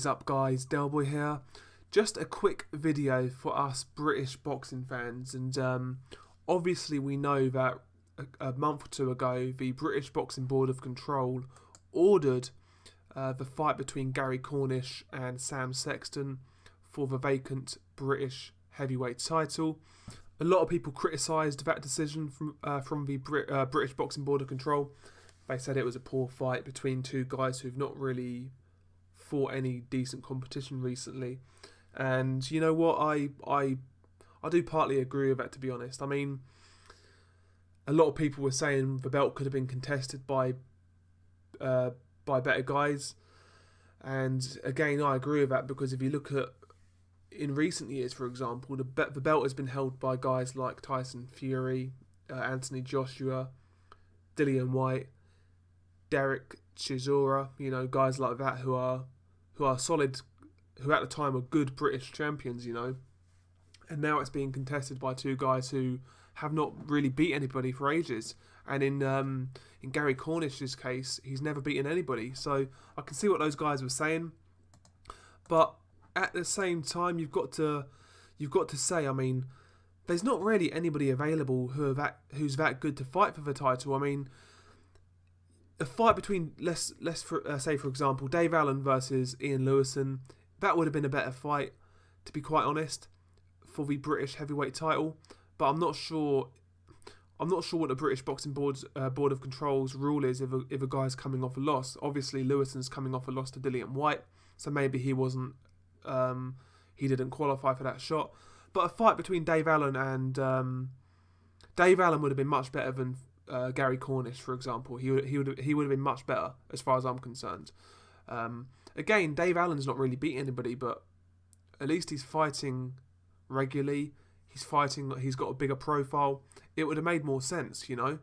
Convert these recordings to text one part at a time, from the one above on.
is up, guys? Delboy here. Just a quick video for us British boxing fans, and obviously we know that a month or two ago the British Boxing Board of Control ordered the fight between Gary Cornish and Sam Sexton for the vacant British heavyweight title. A lot of people criticised that decision from the British Boxing Board of Control. They said it was a poor fight between two guys who've not really fought any decent competition recently. And you know what, I do partly agree with that, to be honest. I mean, a lot of people were saying the belt could have been contested by better guys. And again, I agree with that, because if you look at in recent years, for example, the belt has been held by guys like Tyson Fury, Anthony Joshua, Dillian White, Derek Chisora, you know, guys like that who are solid, who at the time were good British champions, you know. And now it's being contested by two guys who have not really beat anybody for ages. And in Gary Cornish's case, he's never beaten anybody. So I can see what those guys were saying, but at the same time, you've got to say, I mean, there's not really anybody available who's that good to fight for the title. I mean, a fight between let's say, for example, Dave Allen versus Ian Lewison, that would have been a better fight, to be quite honest, for the British heavyweight title. But I'm not sure what the British Boxing Board of Control's rule is if a guy's coming off a loss. Obviously, Lewison's coming off a loss to Dillian White, so maybe he didn't qualify for that shot. But a fight between Dave Allen and Dave Allen would have been much better than Gary Cornish, for example. He would have been much better as far as I'm concerned. Again, Dave Allen's not really beaten anybody, but at least he's fighting regularly. He's got a bigger profile. It would have made more sense, you know.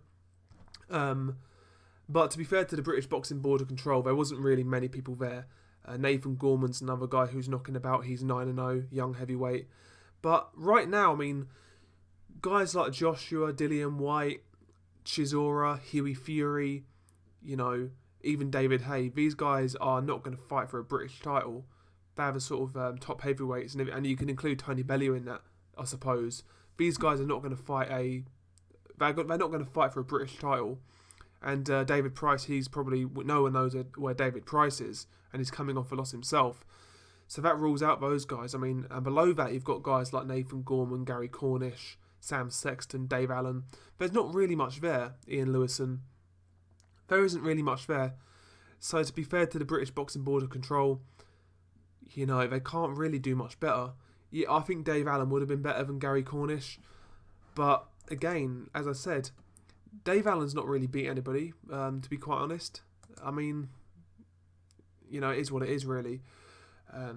But to be fair to the British Boxing Board of Control, there wasn't really many people there. Nathan Gorman's another guy who's knocking about. He's 9-0, young heavyweight. But right now, I mean, guys like Joshua, Dillian White, Chisora, Hughie Fury, you know, even David Hay, these guys are not going to fight for a British title. They're the sort of top heavyweights, and you can include Tony Bellew in that, I suppose. These guys are not going to fight they're not going to fight for a British title. And David Price, no one knows where David Price is, and he's coming off a loss himself. So that rules out those guys. I mean, and below that, you've got guys like Nathan Gorman, Gary Cornish, Sam Sexton, Dave Allen. There's not really much there. Ian Lewison. There isn't really much there. So to be fair to the British Boxing Board of Control, you know, they can't really do much better. Yeah, I think Dave Allen would have been better than Gary Cornish. But again, as I said, Dave Allen's not really beat anybody, to be quite honest. I mean, you know, it is what it is, really. I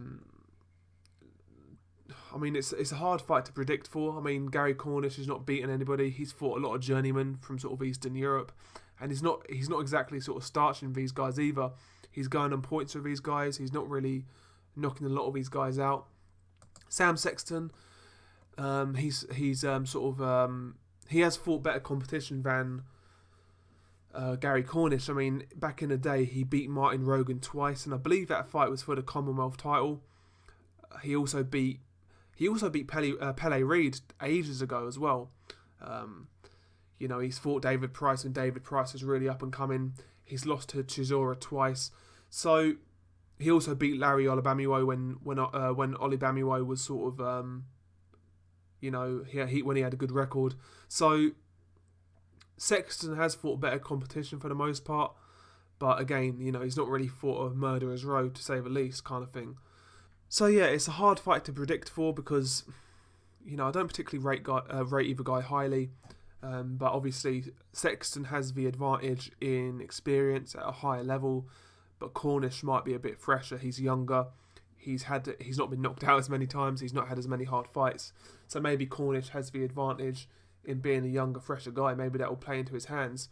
mean, it's a hard fight to predict for. I mean, Gary Cornish has not beaten anybody. He's fought a lot of journeymen from sort of Eastern Europe, and he's not exactly sort of starching these guys either. He's going on points with these guys. He's not really knocking a lot of these guys out. Sam Sexton, he has fought better competition than Gary Cornish. I mean, back in the day, he beat Martin Rogan twice, and I believe that fight was for the Commonwealth title. He also beat Pele Reid ages ago as well. You know, he's fought David Price when David Price was really up and coming. He's lost to Chisora twice. So he also beat Larry Olubamiwo when Olubamiwo was sort of you know, when he had a good record. So Sexton has fought better competition for the most part, but again, you know, he's not really fought a murderer's row, to say the least, kind of thing. So yeah, it's a hard fight to predict for, because, you know, I don't particularly rate either guy highly, but obviously Sexton has the advantage in experience at a higher level, but Cornish might be a bit fresher. He's younger. He's not been knocked out as many times. He's not had as many hard fights. So maybe Cornish has the advantage in being a younger, fresher guy. Maybe that will play into his hands.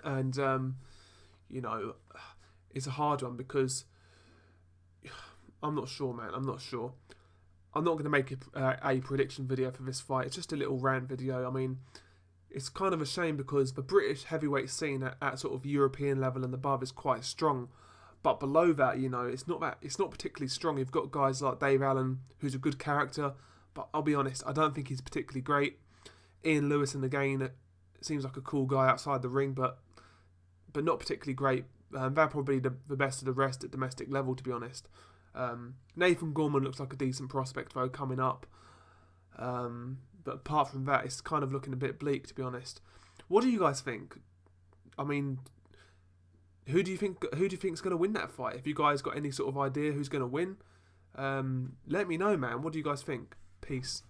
And, you know, it's a hard one, because I'm not sure, man. I'm not sure. I'm not going to make a prediction video for this fight. It's just a little rant video. I mean, it's kind of a shame because the British heavyweight scene at sort of European level and above is quite strong. But below that, it's not particularly strong. You've got guys like Dave Allen, who's a good character, but I'll be honest, I don't think he's particularly great. Ian Lewison again seems like a cool guy outside the ring, but not particularly great. They're probably the best of the rest at domestic level, to be honest. Nathan Gorman looks like a decent prospect though coming up, but apart from that, it's kind of looking a bit bleak, to be honest. What do you guys think? I mean, who do you think's going to win that fight? Have you guys got any sort of idea who's going to win? Let me know, man. What do you guys think? Peace.